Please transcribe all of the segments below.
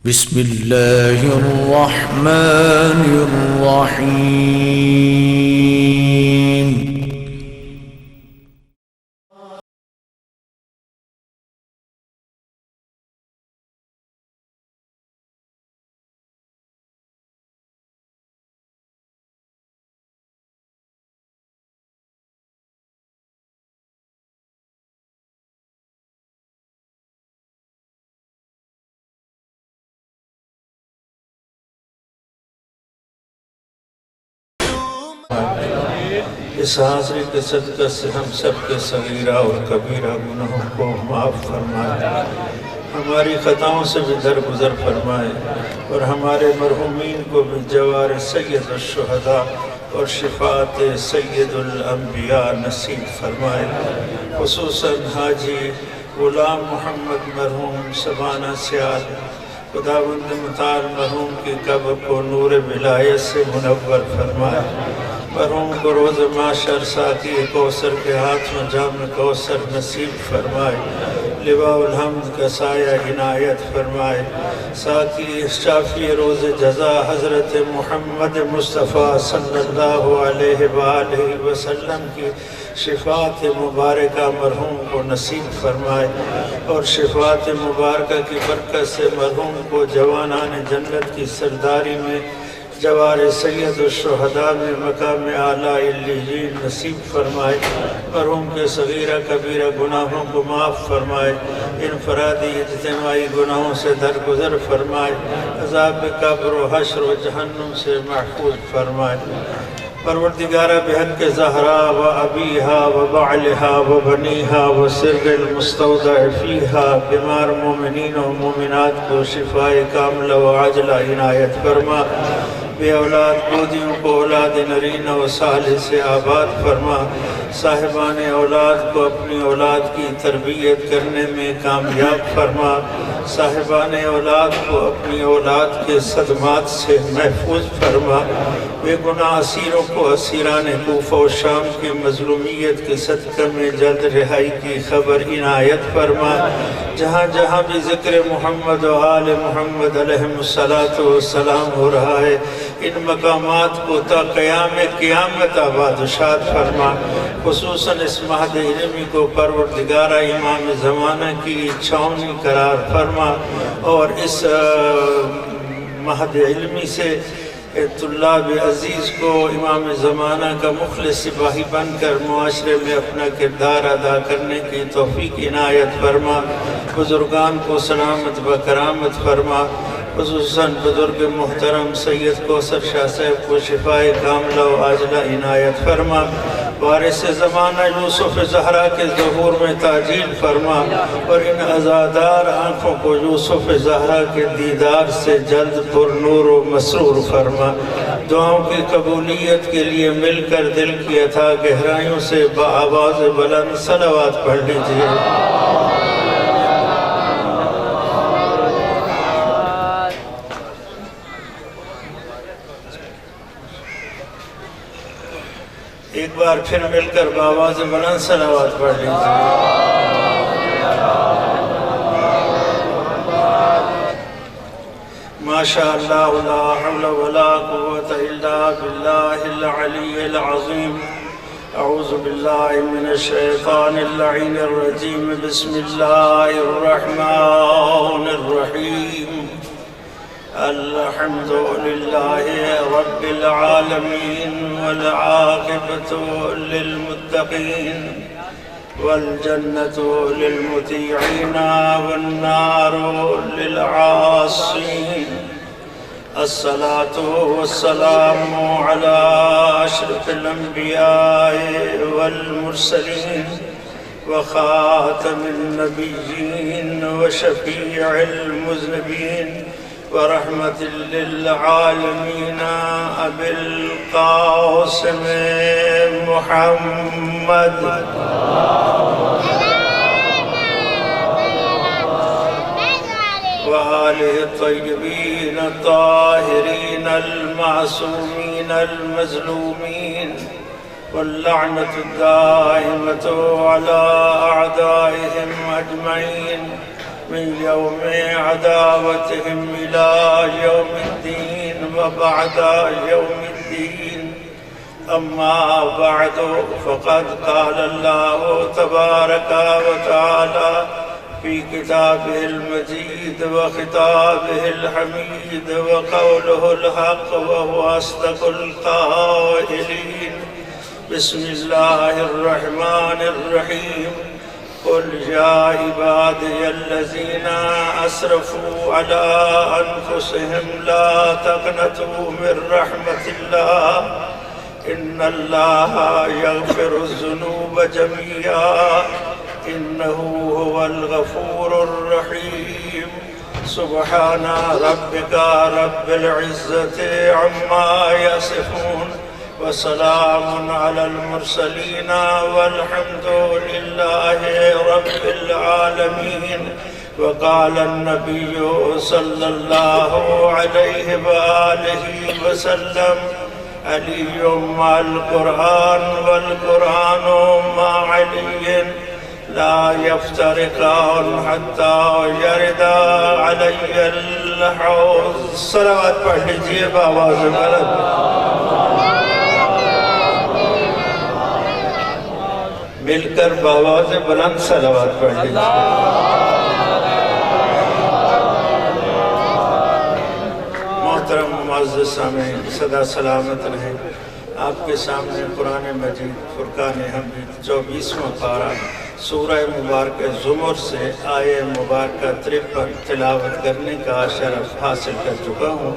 بسم الله الرحمن الرحيم. اس حاضری کے صدقہ سے ہم سب کے صغیرہ اور کبیرہ گناہوں کو معاف فرمائے، ہماری خطاؤں سے بھی درگزر فرمائے، اور ہمارے مرحومین کو بھی جوار سید الشہداء اور شفاعت سید الانبیاء نصیب فرمائے، خصوصاً حاجی غلام محمد مرحوم سبانہ سیال، خداوند مطال مرحوم کی قبر کو نور ولایت سے منور فرمائے، مرحوم کو روز معاشر ساقی کوثر کے ہاتھ میں جام کوثر نصیب فرمائے، لواء الحمد کا سایہ عنایت فرمائے، ساقی شافی روز جزا حضرت محمد مصطفیٰ صلی اللہ علیہ وآلہ وسلم کی شفاعت مبارکہ مرحوم کو نصیب فرمائے، اور شفاعت مبارکہ کی برکت سے مرحوم کو جوانان جنت کی سرداری میں جوار سید الشہداء میں مقام اعلیٰ علیین نصیب فرمائے، مرحوم کے صغیرہ کبیرہ گناہوں کو معاف فرمائے، انفرادی اجتماعی گناہوں سے درگزر فرمائے، عذاب قبر و حشر و جہنم سے محفوظ فرمائے۔ پروردگارہ بحق زہرا و ابیہا و بعلہا و بنیہا و سر المستودع فیہا، بیمار مومنین و مومنات کو شفاء کاملہ و عاجلہ عنایت فرما، بے اولاد گودیوں کو اولاد نرینہ و صالح سے آباد فرما، صاحبان اولاد کو اپنی اولاد کی تربیت کرنے میں کامیاب فرما، صاحبان اولاد کو اپنی اولاد کے صدمات سے محفوظ فرما، بے گناہ اسیروں کو اسیران کوفہ و شام کی مظلومیت کے صدقہ میں جلد رہائی کی خبر عنایت فرما، جہاں جہاں بھی ذکر محمد و آل محمد علیہ السلام ہو رہا ہے، ان مقامات کو تا قیام قیامت آباد و شاد فرما، خصوصاً اس مہد علمی کو پروردگارہ امام زمانہ کی چھاؤنی قرار فرما، اور اس مہد علمی سے طلاب عزیز کو امام زمانہ کا مخلص سپاہی بن کر معاشرے میں اپنا کردار ادا کرنے کی توفیق عنایت فرما، بزرگان کو سلامت و کرامت فرما، خصوصاً بزرگ محترم سید کوثر شاہ صاحب کو شفاء کاملہ و عاجلہ عنایت فرما، وارث زمانہ یوسف زہرا کے ظہور میں تعجیل فرما، اور ان عزادار آنکھوں کو یوسف زہرا کے دیدار سے جلد پر نور و مسرور فرما، دعاؤں کی قبولیت کے لیے مل کر دل کی اتھاہ گہرائیوں سے بآواز بلند صلوات پڑھ لیجئے۔ ایک بار پھر مل کر بآواز بلند صلوات پڑھ لیجئے۔ ماشاءاللہ لا حول ولا قوة الا باللہ العلی العظیم، اعوذ باللہ من الشیطان اللعین الرجیم، بسم اللہ الرحمن الرحیم، الحمد للہ رب العالمین، والعاقبۃ للمتقین، والجنة للمطیعین، والنار للعاصین، الصلاة والسلام على أشرف الأنبياء والمرسلين، وخاتم النبيين، وشفيع المذنبين، ورحمة للعالمين، أبي القاسم محمد وآله الطيبين الطاهرين المعصومين المظلومين، واللعنة الدائمة على أعدائهم أجمعين، من يوم عداوتهم إلى يوم الدين وبعد يوم الدين. أما بعد فقد قال الله تبارك وتعالى في كتابه المجيد وخطابه الحميد وقوله الحق وهو أصدق القائلين. بسم الله الرحمن الرحيم. قل يا عبادي الذين أسرفوا على أنفسهم لا تقنطوا من رحمة الله إن الله يغفر الذنوب جميعا إنه هو الغفور الرحيم. سبحان ربك رب العزة عما يصفون وسلام على المرسلين والحمد لله رب العالمين. وقال النبي صلى الله عليه وآله وسلم علي مع القرآن والقرآن مع علي لا يفترقان حتى يرد علي الحوض. صلوات پڑھ لیجئے بآواز بلند. مل کر بآواز بلند صلوات پڑھ لیجئے. محترم معزز سامعین، صدا سلامت رہے. آپ کے سامنے قرآن مجید فرقان حمید 24واں پارہ سورہ مبارکہ زمر سے آیہ مبارکہ 53 تلاوت کرنے کا شرف حاصل کر چکا ہوں،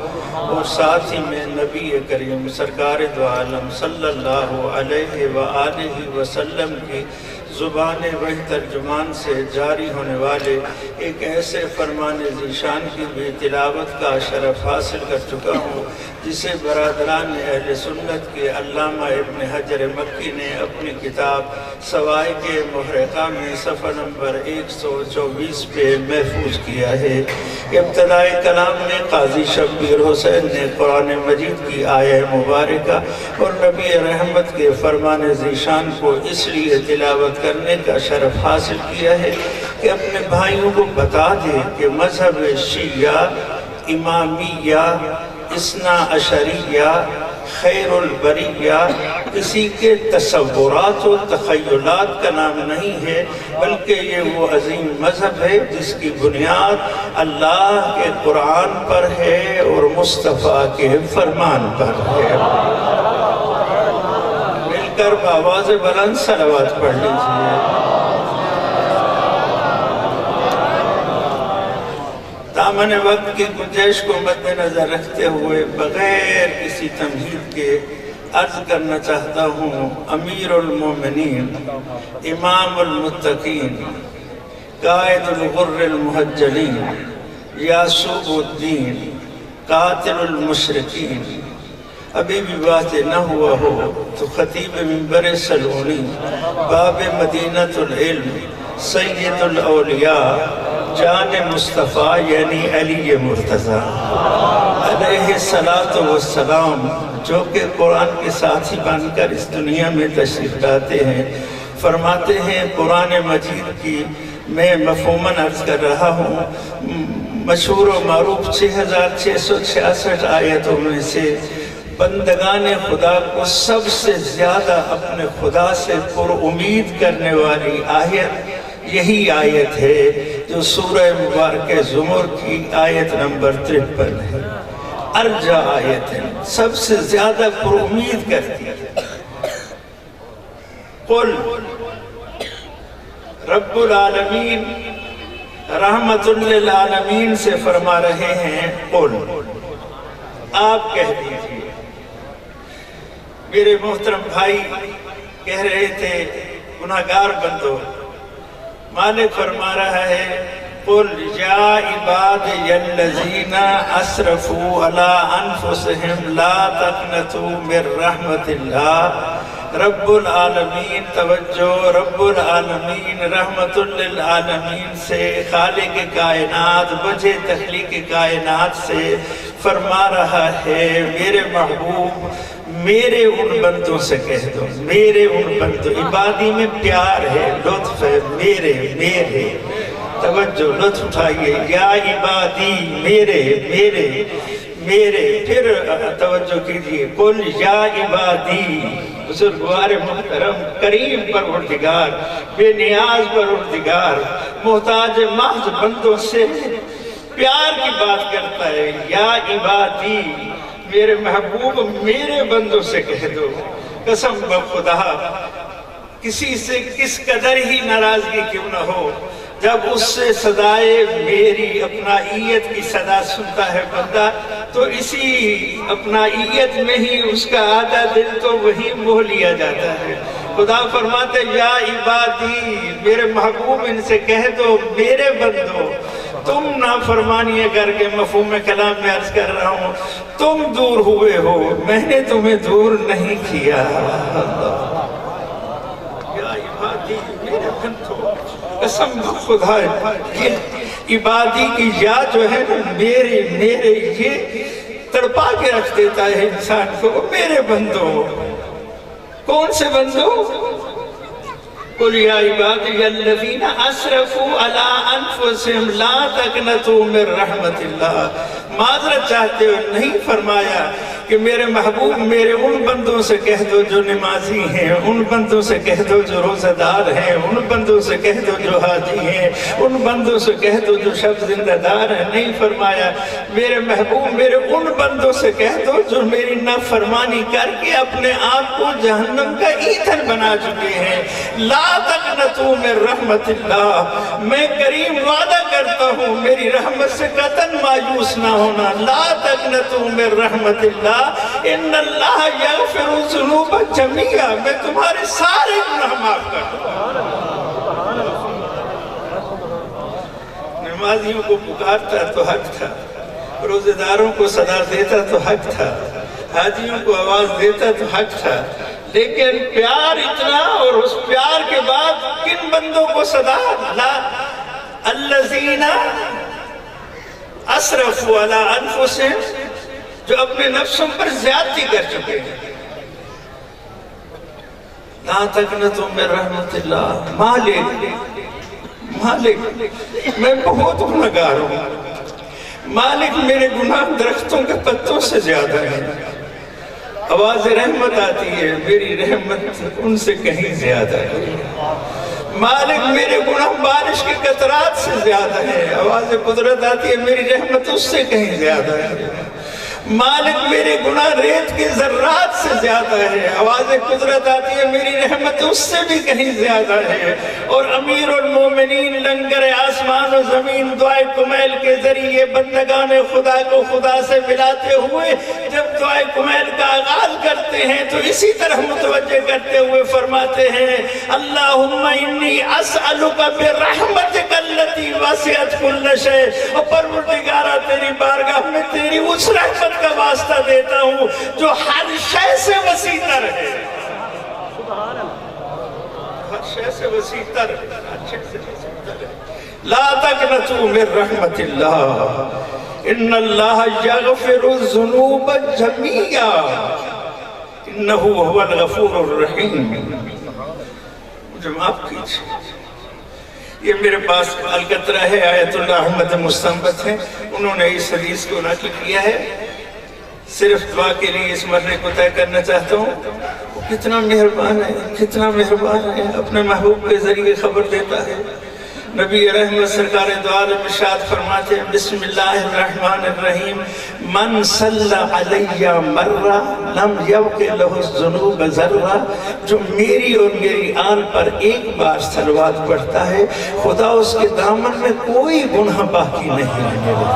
اور ساتھ ہی میں نبی کریم سرکار دو عالم صلی اللہ علیہ وآلہ وسلم کی زبان وحی ترجمان سے جاری ہونے والے ایک ایسے فرمان ذیشان کی بھی تلاوت کا شرف حاصل کر چکا ہوں جسے برادران اہل سنت کے علامہ ابن حجر مکی نے اپنی کتاب سوائق محرقہ میں صفحہ نمبر 124 پہ محفوظ کیا ہے. ابتدائی کلام میں قاضی شبیر حسین نے قرآن مجید کی آیہ مبارکہ اور نبی رحمت کے فرمان ذیشان کو اس لیے تلاوت کرنے کا شرف حاصل کیا ہے کہ اپنے بھائیوں کو بتا دے کہ مذہب شیعہ، امامیہ، اثنا عشریہ، خیر البریہ کسی کے تصورات و تخیلات کا نام نہیں ہے، بلکہ یہ وہ عظیم مذہب ہے جس کی بنیاد اللہ کے قرآن پر ہے اور مصطفیٰ کے فرمان پر ہے. مل کر بآواز بلند صلوات پڑھ لیجئے. دامن وقت کی گنجائش کو مد نظر رکھتے ہوئے بغیر کسی تمہید کے عرض کرنا چاہتا ہوں، امیر المومنین، امام المتقین، قائد الغر المحجلین، یاسوب الدین، قاتل المشرکین، ابھی بھی بات نہ ہوا ہو تو خطیب منبر سلونی، باب مدینہ العلم، سید الاولیاء، جان مصطفیٰ یعنی علی مرتضیٰ علیہ السلام، جو کہ قرآن کے ساتھی بن کر اس دنیا میں تشریف لاتے ہیں، فرماتے ہیں قرآن مجید کی میں مفہوماً عرض کر رہا ہوں، مشہور و معروف 6666 آیتوں میں سے بندگان خدا کو سب سے زیادہ اپنے خدا سے پر امید کرنے والی آیت یہی آیت ہے جو سورہ مبارکہ زمر کی آیت نمبر 53 ہے. ارجا آیت ہے، سب سے زیادہ پر امید کرتی ہے. قل رب العالمین رحمت للعالمین سے فرما رہے ہیں، قل آپ کہہ دیجئے. میرے محترم بھائی کہہ رہے تھے گناہگار بندو، مالک فرما رہا ہے قل یا عبادی الذین اسرفوا علی انفسہم لا تقنطوا من رحمت اللہ. رب العالمین، توجہ، رب العالمین رحمت للعالمین سے، خالق کائنات، وجہ تخلیق کائنات سے فرما رہا ہے میرے محبوب میرے ان بندوں سے کہہ دو، میرے ان بندوں، عبادی میں پیار ہے، لطف ہے، میرے توجہ لطف اٹھائیے، یا عبادی میرے میرے میرے، پھر توجہ کیجئے، قل یا عبادی، بزرگوار محترم، کریم پروردگار، بے نیاز پروردگار، محتاج محض بندوں سے پیار کی بات کرتا ہے، یا عبادی میرے محبوب میرے بندوں سے کہہ دو، قسم بخدا کسی سے کس قدر ہی ناراضگی کیوں نہ ہو، جب اس سے صدائے میری اپنائیت کی صدا سنتا ہے بندہ، تو اسی اپنائیت میں ہی اس کا آدھا دل تو وہی موہ لیا جاتا ہے۔ خدا فرماتے یا عبادی میرے محبوب ان سے کہہ دو میرے بندو، تم نافرمانی کر کے، مفہوم کلام میں عرض کر رہا ہوں، تم دور ہوئے ہو، میں نے تمہیں دور نہیں کیا۔ یا عبادی میرے بندو، قسم خدا ہے، عبادی کی یا جو ہے نا میرے میرے، یہ تڑپا کے رکھ دیتا ہے انسان کو۔ میرے بندو، کون سے بندو؟ قل یا عبادی الذین اسرفوا علی انفسہم لا تقنطوا من رحمت اللہ۔ معذرت چاہتے ہو، نہیں فرمایا کہ میرے محبوب میرے ان بندوں سے کہہ دو جو نمازی ہیں، ان بندوں سے کہہ دو جو روزہ دار ہیں، ان بندوں سے کہہ دو جو حاجی ہیں، ان بندوں سے کہہ دو جو شب زندہ دار ہیں۔ نہیں فرمایا میرے محبوب میرے ان بندوں سے کہہ دو جو میری نافرمانی کر کے اپنے آپ کو جہنم کا ایندھن بنا چکے ہیں۔ لا تقنطوا من رحمت اللہ، میں کریم وعدہ کرتا ہوں میری رحمت سے قطعاً مایوس نہ ہونا۔ لا تقنطوا من رحمت اللہ ان اللہ یغفر الذنوب جميعا، میں تمہارے سارے گناہ معاف کر دوں۔ نمازیوں کو پکارتا تو حق تھا، روزے داروں کو صدا دیتا تو حق تھا، حاجیوں کو آواز دیتا تو حق تھا، لیکن پیار اتنا، اور اس پیار کے بعد کن بندوں کو صدا؟ لا الذین اسرفوا علی انفسہم، جو اپنے نفسوں پر زیادتی کر چکے ہیں۔ لا تقنطوا من رحمت اللہ، مالک میں بہت گناہگار ہوں، مالک میرے گناہ درختوں کے پتوں سے زیادہ ہیں۔ آواز رحمت آتی ہے، میری رحمت ان سے کہیں زیادہ ہے۔ مالک میرے گناہ بارش کے قطرات سے زیادہ ہے، آواز قدرت آتی ہے، میری رحمت اس سے کہیں زیادہ ہے۔ مالک میرے گناہ ریت کے ذرات سے زیادہ ہے، آواز قدرت آتی ہے، میری رحمت اس سے بھی کہیں زیادہ ہے۔ اور امیر المومنین لنگر آسمان و زمین دعائے کمیل کے ذریعے بندگان خدا کو خدا سے ملاتے ہوئے جب دعائے کمیل کا آغاز کرتے ہیں تو اسی طرح متوجہ کرتے ہوئے فرماتے ہیں، اللہم انی اسألک برحمتک التی وسعت کل شیء، اور پروردگارہ تیری بارگاہ میں تیری اس رحمت کا واسطہ دیتا ہوں جو ہر شے سے وسیع تر ہے۔ ہر شے سے وسیع تر ہے۔ لا تقنطوا من رحمت اللہ ان اللہ یغفر الذنوب جميعا انہ هو الغفور الرحیم۔ مجھے معاف کیجئے، یہ میرے پاس القطرہ ہے، آیت اللہ احمد مستنبت ہیں، انہوں نے اس حدیث کو نقل کیا ہے۔ صرف دعا کے لیے اس مرنے کو طے کرنا چاہتا ہوں، وہ کتنا مہربان ہے، کتنا مہربان ہے، اپنے محبوب کے ذریعے خبر دیتا ہے۔ نبی رحمت سرکار دو عالم ارشاد فرماتے ہیں، بسم اللہ الرحمن الرحیم، من صلی علی مرہ لم یبق لہ الذنوب ذرہ، جو میری اور میری آل پر ایک بار صلوات پڑھتا ہے خدا اس کے دامن میں کوئی گناہ باقی نہیں رہنے دیتا۔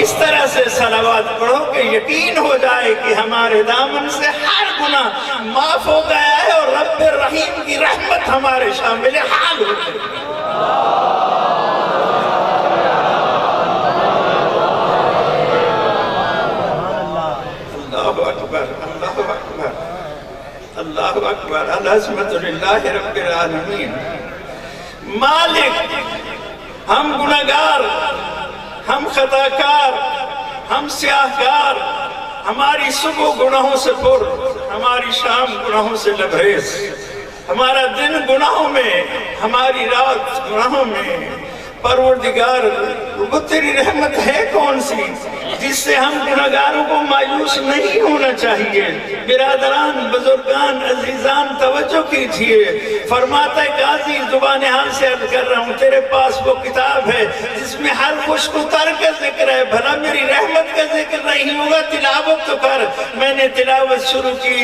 اس طرح سے صلوات پڑھو کہ یقین ہو جائے کہ ہمارے دامن سے ہر گناہ معاف ہو گیا ہے اور رب الرحیم کی رحمت ہمارے شامل حال ہو گئی۔ اللہ اکبر، اللہ اکبر، اللہ اکبر، العظمت للہ رب العالمین۔ مالک، ہم گناہگار، ہم خطاکار، ہم سیاہکار، ہماری صبح گناہوں سے پر، ہماری شام گناہوں سے لبریز، ہمارا دن گناہوں میں، ہماری رات گناہوں میں۔ پروردگار وہ تیری رحمت ہے کون سی جس سے ہم گناہگاروں کو مایوس نہیں ہونا چاہیے۔ برادران، بزرگان، عزیزان توجہ کیجئے، فرماتا ہے قاضی زبان حال سے عرض کر رہا ہوں، تیرے پاس وہ کتاب ہے جس میں ہر خوش اتر کا ذکر ہے، بھلا میری رحمت کا ذکر نہیں ہوگا؟ تلاوت تو کر۔ میں نے تلاوت شروع کی،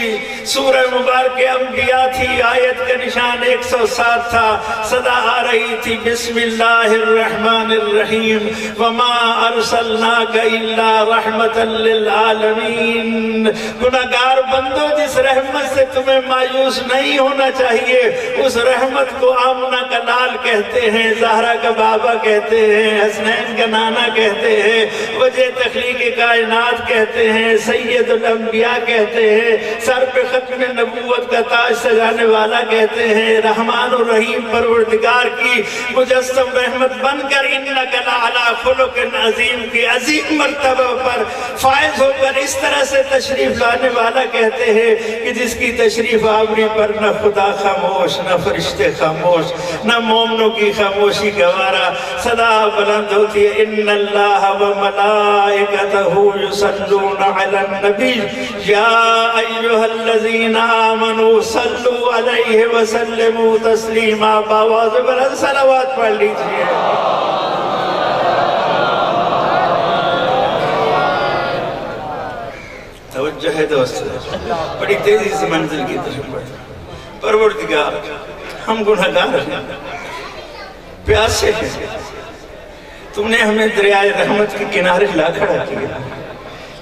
سورہ مبارک انبیاء تھی، آیت کا نشان 107 تھا، صدا آ رہی تھی بسم اللہ الرحمن الرحیم وما ارسلناک الا رحمتا للعالمین۔ گناہگار بندو، جس رحمت سے تمہیں مایوس نہیں ہونا چاہیے اس رحمت کو آمنہ کا لال کہتے ہیں، زہرا کا بابا کہتے ہیں، حسنین کا نانا کہتے ہیں، وجہ تخلیق کائنات کہتے ہیں، سید الانبیاء کہتے ہیں، سر پہ ختم نبوت کا تاج سجانے والا کہتے ہیں، رحمان الرحیم پروردگار کی مجسم رحمت بن کر انک لعلی خلق عظیم کی عظیم مرتبہ پر فائز ہو کر اس طرح سے تشریف لانے والا کہتے ہیں کہ جس کی تشریف آوری پر نہ خدا خاموش، نہ فرشتے خاموش، نہ مومنوں کی خاموشی گوارا، صدا بلند ہوتی ہے ان اللہ و ملائکتہ یصلون علی النبی یا ایہا الذین آمنوا صلوا علیہ وسلموا تسلیما۔ باواز بلند صلوات پڑھ لیجئے۔ توجہ ہے دوست، بڑی تیزی سے منزل کی طرف بڑھتا۔ پروردگار، ہم گناہگار ہیں، پیاسے ہیں، تم نے ہمیں دریائے رحمت کے کنارے لا کھڑا کیا،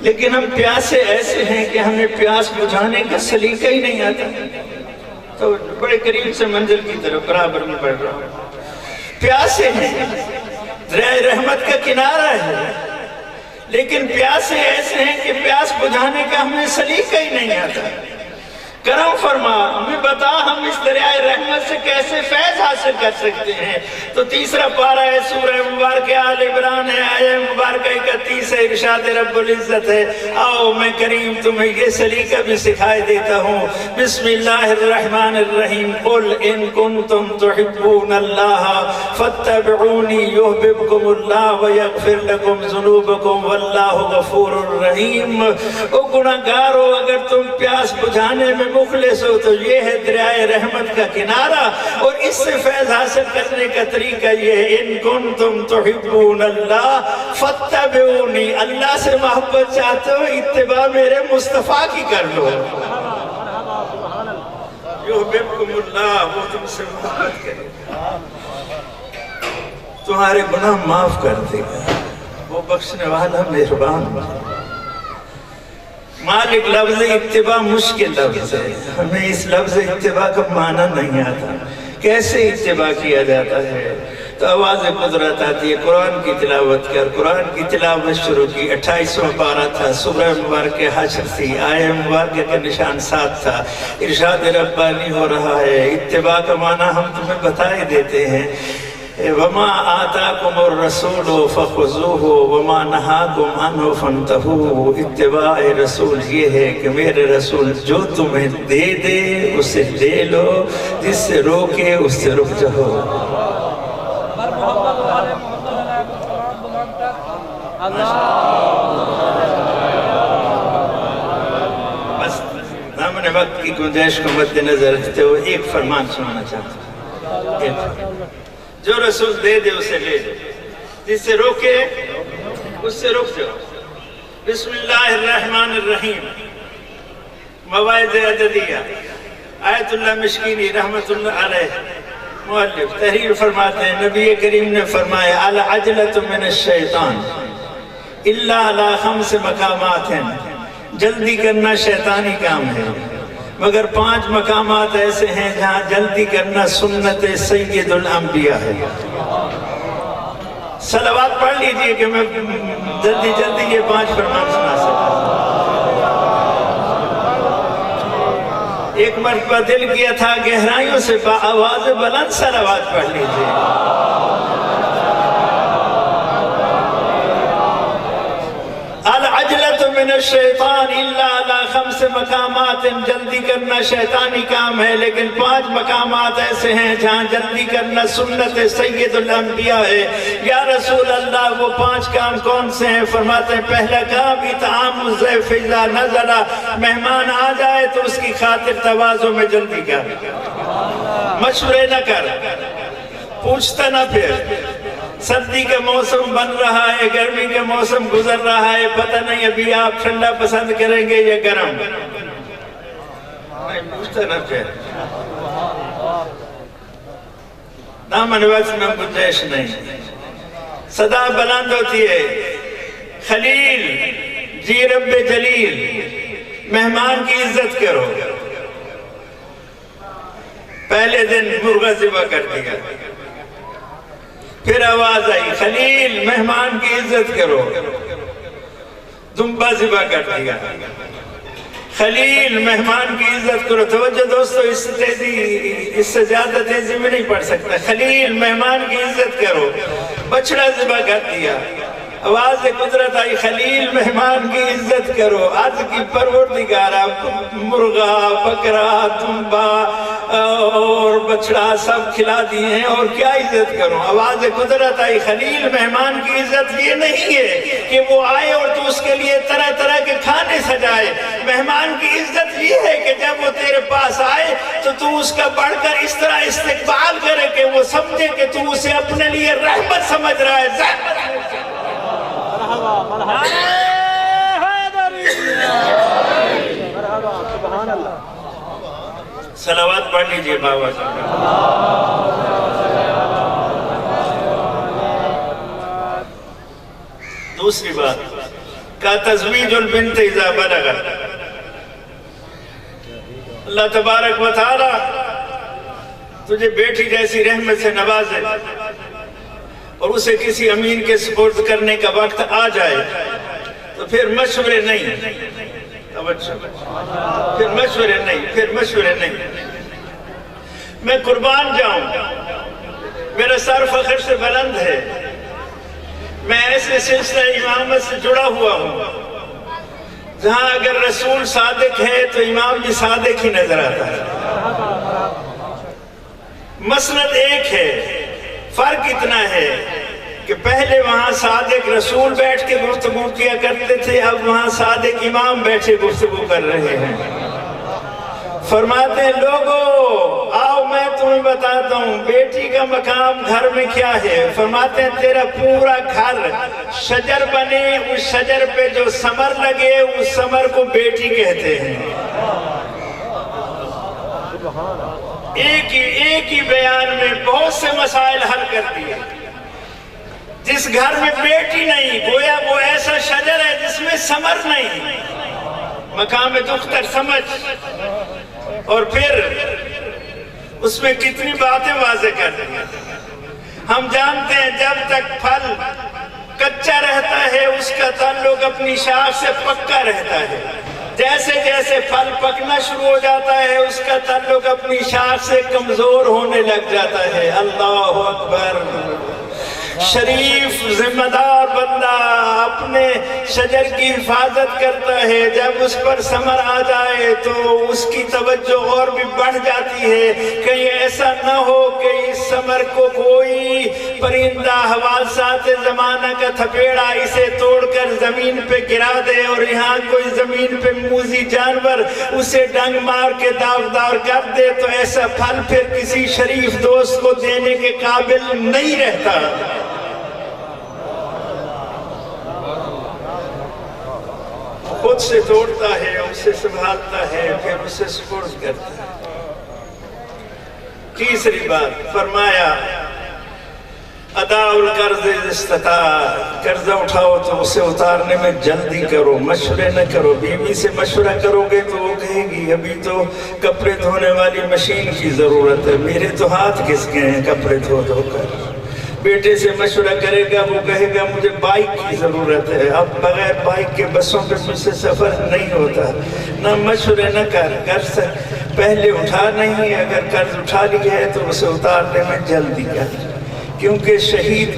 لیکن ہم پیاسے ایسے ہیں کہ ہمیں پیاس بجھانے کا سلیقہ ہی نہیں آتا۔ تو بڑے قریب سے منزل کی طرف برابر میں بڑھ رہا ہوں۔ پیاسے ہیں، دریائے رحمت کا کنارہ ہے، لیکن پیاسے ایسے ہیں کہ پیاس بجھانے کا ہمیں سلیقہ ہی نہیں آتا۔ کرم فرما، ہمیں بتا ہم اس دریائے رحمت سے کیسے فیض حاصل کر سکتے ہیں۔ تو تیسرا پارہ ہے سورہ مبارکہ آل عمران ہے، آیہ مبارکہ 31 ہے، ارشاد رب العزت ہے۔ آؤ میں کریم تمہیں یہ سلیقہ بھی سکھائے دیتا ہوں۔ بسم اللہ الرحمن الرحیم، قل ان کنتم تحبون اللہ فاتبعونی یحببکم اللہ ویغفر لکم ذنوبکم واللہ غفور الرحیم۔ او گناہگارو، اگر تم پیاس بجھانے میں مخلص ہو تو یہ ہے دریائے رحمت کا کنارہ، اور اس سے فیض حاصل کرنے کا طریقہ یہ ہے ان کنتم تحبون اللہ فاتبعونی۔ اللہ سے محبت چاہتے ہو، اتباع میرے مصطفیٰ کی کر لو۔ یحببکم اللہ، وہ تم سے محبت کرے، تمہارے گناہ معاف کر دے گا، وہ بخشنے والا مہربان۔ مالک لفظ اتباع مشکل لفظ ہے، ہمیں اس لفظ اتباع کا معنی نہیں آتا، کیسے اتباع کیا جاتا ہے؟ تو آواز قدرت آتی ہے، قرآن کی تلاوت کر۔ قرآن کی تلاوت شروع کی، 28واں پارہ تھا، سورہ مبارکہ حشر تھی، آیہ مبارکہ کا نشان 7 تھا، ارشاد ربانی ہو رہا ہے۔ اتباع کا معنی ہم تمہیں بتائے دیتے ہیں، وما آتاکم الرسول فخذوہ وما نہاکم عنہ فانتہوا۔ اتباع رسول یہ ہے کہ میرے رسول جو تمہیں دے دے اسے لے لو، جس سے روکے اس سے رک جاؤ۔ بس ہم نے وقت کی گنجائش کو مد نظر رکھتے ہوئے ایک فرمان سنانا چاہتا ہوں۔ جو رسول دے دے اسے لے دے، جس سے روکے اس سے رک جاؤ۔ بسم اللہ الرحمن الرحیم، مواعظ عددیہ، آیت اللہ مشکینی رحمت اللہ علیہ مؤلف تحریر فرماتے ہیں، نبی کریم نے فرمایا العجلۃ من الشیطان الا علی 5 مقامات ہیں، جلدی کرنا شیطانی کام ہے، مگر 5 مقامات ایسے ہیں جہاں جلدی کرنا سنت سید الانبیاء ہے۔ صلوات پڑھ لیجئے کہ میں جلدی جلدی یہ 5 فرمان سنا سکتا۔ ایک مرتبہ دل کیا تھا گہرائیوں سے آواز بلند صلوات پڑھ لیجئے۔ العجلۃ من الشیطان الا علی 5 سے مقامات جلدی کرنا شیطانی کام ہے، لیکن 5 مقامات ایسے ہیں جہاں جلدی کرنا سنت سید الانبیاء ہے۔ یا رسول اللہ وہ 5 کام کون سے ہیں؟ فرماتے ہیں پہلا کام اطعام الضیف اذا نزل، مہمان آ جائے تو اس کی خاطر تواضع میں جلدی کر، مشورے نہ کر، پوچھتا نہ پھر۔ سردی کا موسم بن رہا ہے، گرمی کا موسم گزر رہا ہے، پتہ نہیں ابھی آپ ٹھنڈا پسند کریں گے یا گرم، پوچھتا نہ پھر۔ دامن وقت میں گنجائش نہیں، صدا بلند ہوتی ہے، خلیل جی رب جلیل، مہمان کی عزت کرو۔ پہلے دن مرغا ذبح کر دیا، پھر آواز آئی خلیل مہمان کی عزت کرو، دمبا ذبح کر دیا، خلیل مہمان کی عزت کرو۔ توجہ دوستو، اس سے زیادہ تیزی میں نہیں پڑھ سکتا۔ خلیل مہمان کی عزت کرو، بچڑا ذبح کر دیا، آواز قدرت آئی خلیل مہمان کی عزت کرو۔ آج کی پروردگارہ مرغا، بکرا، دمبا اور بچڑا سب کھلا دیے ہیں، اور کیا عزت کرو؟ آواز قدرت آئی خلیل مہمان کی عزت یہ نہیں ہے کہ وہ آئے اور تو اس کے لیے طرح طرح کے کھانے سجائے۔ مہمان کی عزت یہ ہے کہ جب وہ تیرے پاس آئے تو اس کا بڑھ کر اس طرح استقبال کرے کہ وہ سمجھے کہ تو اسے اپنے لیے رحمت سمجھ رہا ہے۔ صلوات پڑھ لیجئے بابا جی۔ دوسری بات کا تزویج البنت اذا بلغت، اللہ تبارک و تعالی تجھے بیٹی جیسی رحمت سے نوازے اور اسے کسی امین کے سپرد کرنے کا وقت آ جائے تو پھر مشورے نہیں، پھر مشورے نہیں۔ میں قربان جاؤں، میرا سر فخر سے بلند ہے، میں ایسے سلسلہ امامت سے جڑا ہوا ہوں جہاں اگر رسول صادق ہے تو امام بھی صادق ہی نظر آتا ہے۔ مسند ایک ہے، فرق اتنا ہے کہ پہلے وہاں صادق رسول بیٹھ کے گفتگو کیا کرتے تھے، اب وہاں صادق امام بیٹھے گفتگو کر رہے ہیں۔ فرماتے ہیں لوگو آؤ میں تمہیں بتاتا ہوں بیٹی کا مقام گھر میں کیا ہے۔ فرماتے ہیں تیرا پورا گھر شجر بنے، اس شجر پہ جو ثمر لگے اس ثمر کو بیٹی کہتے ہیں۔ ایک ہی بیان میں بہت سے مسائل حل کر دیے۔ جس گھر میں بیٹی نہیں گویا وہ ایسا شجر ہے جس میں ثمر نہیں، مقام دختر سمجھ، اور پھر اس میں کتنی باتیں واضح کر دی۔ ہم جانتے ہیں جب تک پھل کچا رہتا ہے اس کا تعلق اپنی شاخ سے پکا رہتا ہے، جیسے جیسے پھل پکنا شروع ہو جاتا ہے اس کا تعلق اپنی شاخ سے کمزور ہونے لگ جاتا ہے۔ اللہ اکبر۔ شریف ذمہ دار بندہ اپنے شجر کی حفاظت کرتا ہے، جب اس پر ثمر آ جائے تو اس کی توجہ اور بھی بڑھ جاتی ہے، کہیں ایسا نہ ہو کہ اس ثمر کو کوئی پرندہ حواسات زمانہ کا تھپیڑا اسے توڑ کر زمین پہ گرا دے، اور یہاں کوئی زمین پہ موذی جانور اسے ڈنگ مار کے داغدار کر دے تو ایسا پھل پھر کسی شریف دوست کو دینے کے قابل نہیں رہتا۔ خود سے توڑتا ہے، اسے سنبھالتا ہے، پھر اسے سپرد کرتا ہے۔ تیسری بات فرمایا ادا القرض استطاع، قرضہ اٹھاؤ تو اسے اتارنے میں جلدی کرو، مشورے نہ کرو۔ بیوی سے مشورہ کرو گے تو وہ کہے گی ابھی تو کپڑے دھونے والی مشین کی ضرورت ہے، میرے تو ہاتھ گھس گئے ہیں کپڑے دھو دھو کر۔ بیٹے سے مشورہ کرے گا وہ کہے گا مجھے بائک کی ضرورت ہے، اب بغیر بائک کے بسوں پہ مجھ سے سفر نہیں ہوتا۔ نہ مشورے نہ قرض پہلے اٹھا نہیں، اگر قرض اٹھا لیا ہے تو اسے اتارنے میں جلدی کر۔ کیونکہ شہید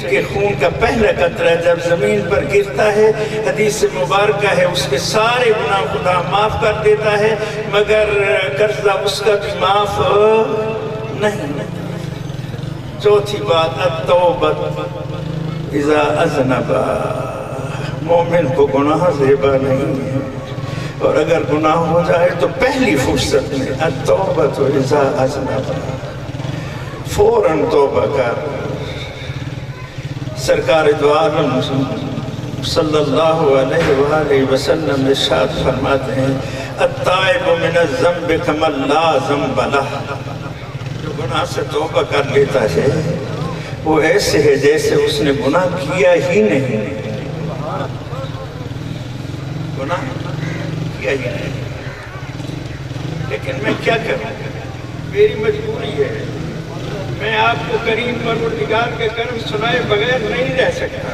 کے خون کا پہلا قطرہ جب زمین پر گرتا ہے، حدیث مبارکہ ہے، اس کے سارے گناہ خدا معاف کر دیتا ہے، مگر قرضہ اس کا بھی معاف نہیں۔ چوتھی بات، التوبۃ اذا اذنب، مومن کو گناہ زیبا نہیں ہے، اور اگر گناہ ہو جائے تو پہلی فرصت میں التوبۃ اذا اذنب، فوراً توبہ کر۔ سرکار دو عالم صلی اللہ علیہ وآلہ وسلم ارشاد فرماتے ہیں، التائب من الذنب کمن لا ذنب لہ، جو گناہ سے توبہ کر لیتا ہے وہ ایسے ہے جیسے اس نے گناہ کیا ہی نہیں، گناہ کیا ہی نہیں۔ لیکن میں کیا کروں، میری مجبوری ہے، میں آپ کو کریم پروردگار کے کرم سنائے بغیر نہیں رہ سکتا۔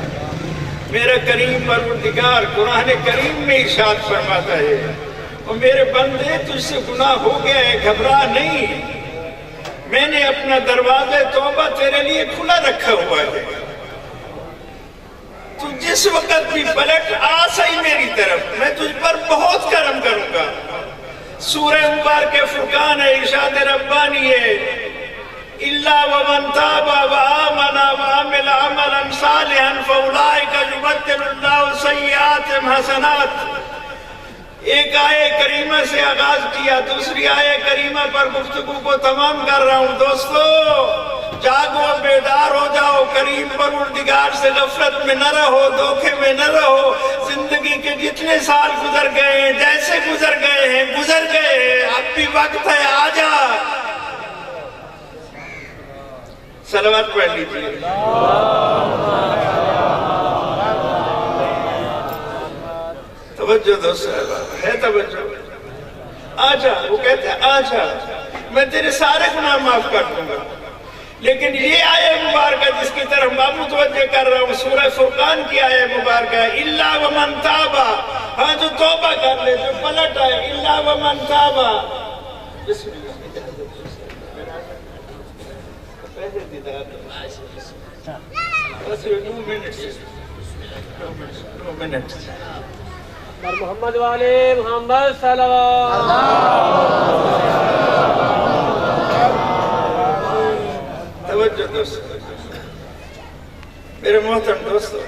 میرا کریم پروردگار قرآن کریم میں ارشاد فرماتا ہے، اور میرے بندے تجھ سے گناہ ہو گیا ہے، گھبرا نہیں، میں نے اپنا دروازہ توبہ تیرے لیے کھلا رکھا ہوا ہے، تو جس وقت بھی پلٹ آ صحیح میری طرف، میں تجھ پر بہت کرم کروں گا۔ سورہ مبارک فرقان ہے، ارشاد ربانی ہے، إِلَّا وَمَنْ تَابَ وَآمَنَ وَعَمِلَ عَمَلًا صَالِحًا فَأُولَٰئِكَ يُبَدِّلُ اللَّهُ سَيِّئَاتِهِمْ حَسَنَاتٍ۔ ایک آیہ کریمہ سے آغاز کیا، دوسری آیہ کریمہ پر گفتگو کو تمام کر رہا ہوں۔ دوستو جاگو، بیدار ہو جاؤ، کریم پروردگار سے غفلت میں نہ رہو، دھوکے میں نہ رہو۔ زندگی کے جتنے سال گزر گئے ہیں، جیسے گزر گئے ہیں گزر گئے ہیں، اب بھی وقت ہے، آجا صلوات پڑھ لیجیے۔ توجہ دو صاحبہ، ہے توجہ؟ آجا، وہ کہتے ہیں آجا، میں تیرے سارے گناہ معاف کر دوں گا۔ لیکن یہ آیہ مبارکہ جس کی طرف میں متوجہ کر رہا ہوں، سورہ فرقان کی آیہ مبارکہ، إِلَّا وَمَنْ تَابَ، ہاں جو توبہ کر لے، جو پلٹ آئے، إِلَّا وَمَنْ تَابَ۔ بسم اللہ۔ محمد والے محمد صلوات۔ توجہ دوست، میرے محترم دوستو،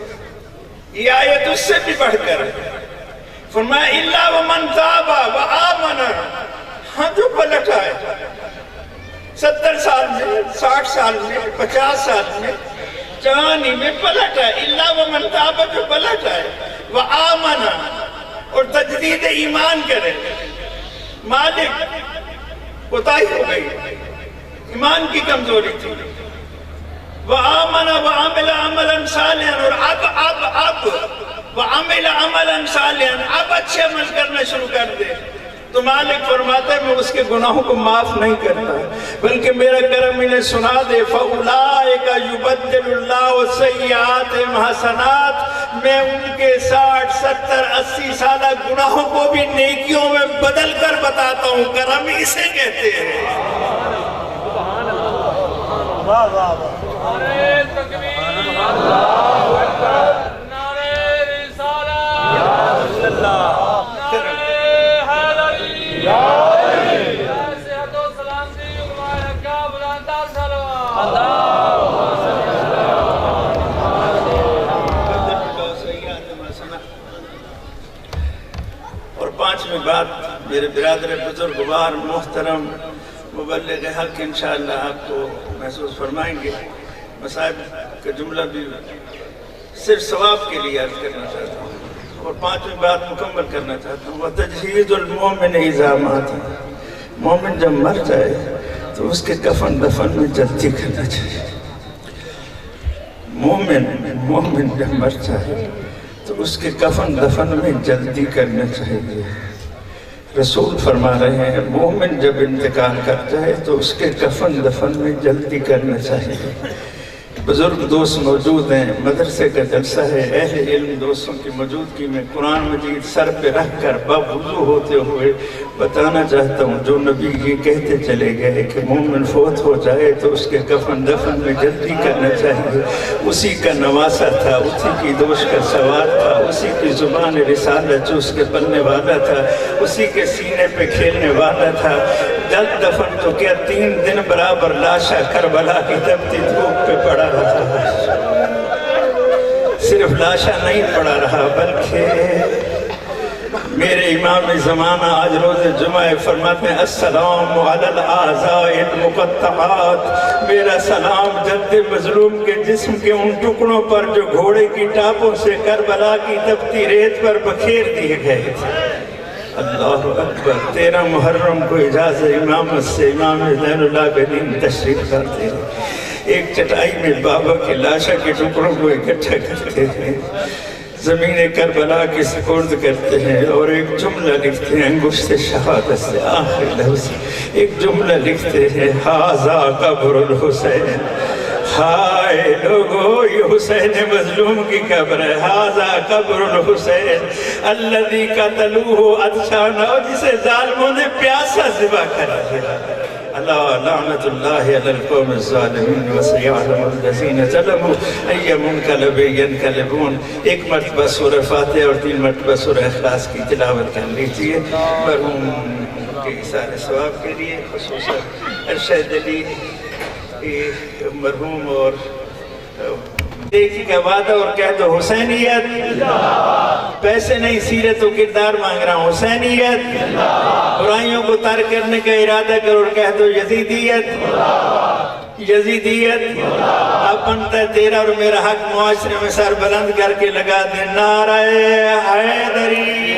یہ آیت اس سے بھی بڑھ کر ہے، فرمایا إِلَّا وَمَنْ تَابَ وَآمَنَ، ہاں جو پلٹ آئے، 70 سال میں، 60 سال میں، 50 سال میں، جوانی میں پلٹ آئے، إِلَّا وَمَنْ تَابَ جو پلٹ آئے، وَآمَنَ، اور تجدید ایمان کرے۔ مالک کوتاہی ہو گئی، ایمان کی کمزوری تھی، وَآمَنَ وَعَمِلَ عَمَلًا صَالِحًا، اور اب وَعَمِلَ عَمَلًا صَالِحًا، اب اچھے عمل کرنا شروع کر دے، تو مالک فرماتا ہے میں اس کے گناہوں کو معاف نہیں کرتا، بلکہ میرا کرم انہیں سنا دے، فَأُولَٰئِكَ يُبَدِّلُ اللَّهُ سَيِّئَاتِهِمْ حَسَنَاتٍ، میں ان کے 60، 70، 80 سالہ گناہوں کو بھی نیکیوں میں بدل کر بتاتا ہوں۔ کرم اسے کہتے ہیں۔ نعرہ تکبیر، اللہ اکبر، نعرہ رسالت، یا رسول اللہ، اور پانچویں بات، میرے برادر بزرگوار محترم مبلغ حق انشاءاللہ آپ کو محسوس فرمائیں گے، مصائب کا جملہ بھی صرف ثواب کے لیے عرض کرنا چاہتا ہوں، اور پانچویں بات مکمل کرنا چاہتا ہوں، وَتَجْہِیزُ الْمُؤْمِنِ اِذَا مَاتَ، مومن جب مر جائے تو اس کے کفن دفن میں جلدی کرنا چاہیے۔ مومن جب مر جائے تو اس کے کفن دفن میں جلدی کرنا چاہیے۔ رسول فرما رہے ہیں مومن جب انتقال کر جائے تو اس کے کفن دفن میں جلدی کرنا چاہیے۔ بزرگ دوست موجود ہیں، مدرسے کا جلسہ ہے، اہل علم دوستوں کی موجودگی میں قرآن مجید سر پہ رکھ کر باوضو ہوتے ہوئے بتانا چاہتا ہوں، جو نبی یہ کہتے چلے گئے کہ مومن فوت ہو جائے تو اس کے کفن دفن میں جلدی کرنا چاہیے، اسی کا نواسہ تھا، اسی کی دوش کا سوار تھا، اسی کی زبان رسالت جو اس کے پلنے والا تھا، اسی کے سینے پہ کھیلنے والا تھا۔ جلد دفن تو کیا 3 دن برابر لاشا کربلا کی تپتی دھوپ پہ پڑا رہا، صرف لاشا نہیں پڑا رہا بلکہ میرے امام زمانہ آج روز جمعہ فرماتے ہیں السلام علی الاعضاء المقطعات، میرا سلام جد مظلوم کے جسم کے ان ٹکڑوں پر جو گھوڑے کی ٹاپوں سے کربلا کی تپتی ریت پر بکھیر دیے گئے تھے۔ اللہ اکبر۔ 13 محرم کو اجازت امامت سے امام زین العابدین تشریف لاتے ہیں، ایک چٹائی میں بابا کی لاشا کے ٹکڑوں کو اکٹھا کرتے ہیں، زمین کربلا کی سپرد کرتے ہیں اور ایک جملہ لکھتے ہیں، انگشت شہادت سے آخر لفظ ایک جملہ لکھتے ہیں، ھذا قبر الحسین، ہائے لوگو یہ حسین مظلوم کی قبر ہے، ھذا قبر الحسین الذی قتلوہ ادشانا، جسے ظالموں نے پیاسا ذبح کر دیا۔ اللہ لعنت اللہ علی القوم الظالمین وسیعلم الذین ظلموا ای منقلب ینقلبون۔ ایک مرتبہ سورہ فاتحہ اور 3 مرتبہ سورہ اخلاص کی تلاوت کر لیجئے مرحوم کے اثار ثواب کے لیے، خصوصاً ارشد علی مرحوم اور دیکھی کا وعدہ اور کہہ دو حسینیت، پیسے نہیں سیرت و کردار مانگ رہا ہوں، حسینیت، برائیوں کو ترک کرنے کا ارادہ کرو اور کہہ دو یزیدیت، یزیدیت۔ اب بنتا ہے تیرا اور میرا حق معاشرے میں سر بلند کر کے لگا دے نعرہ حیدری۔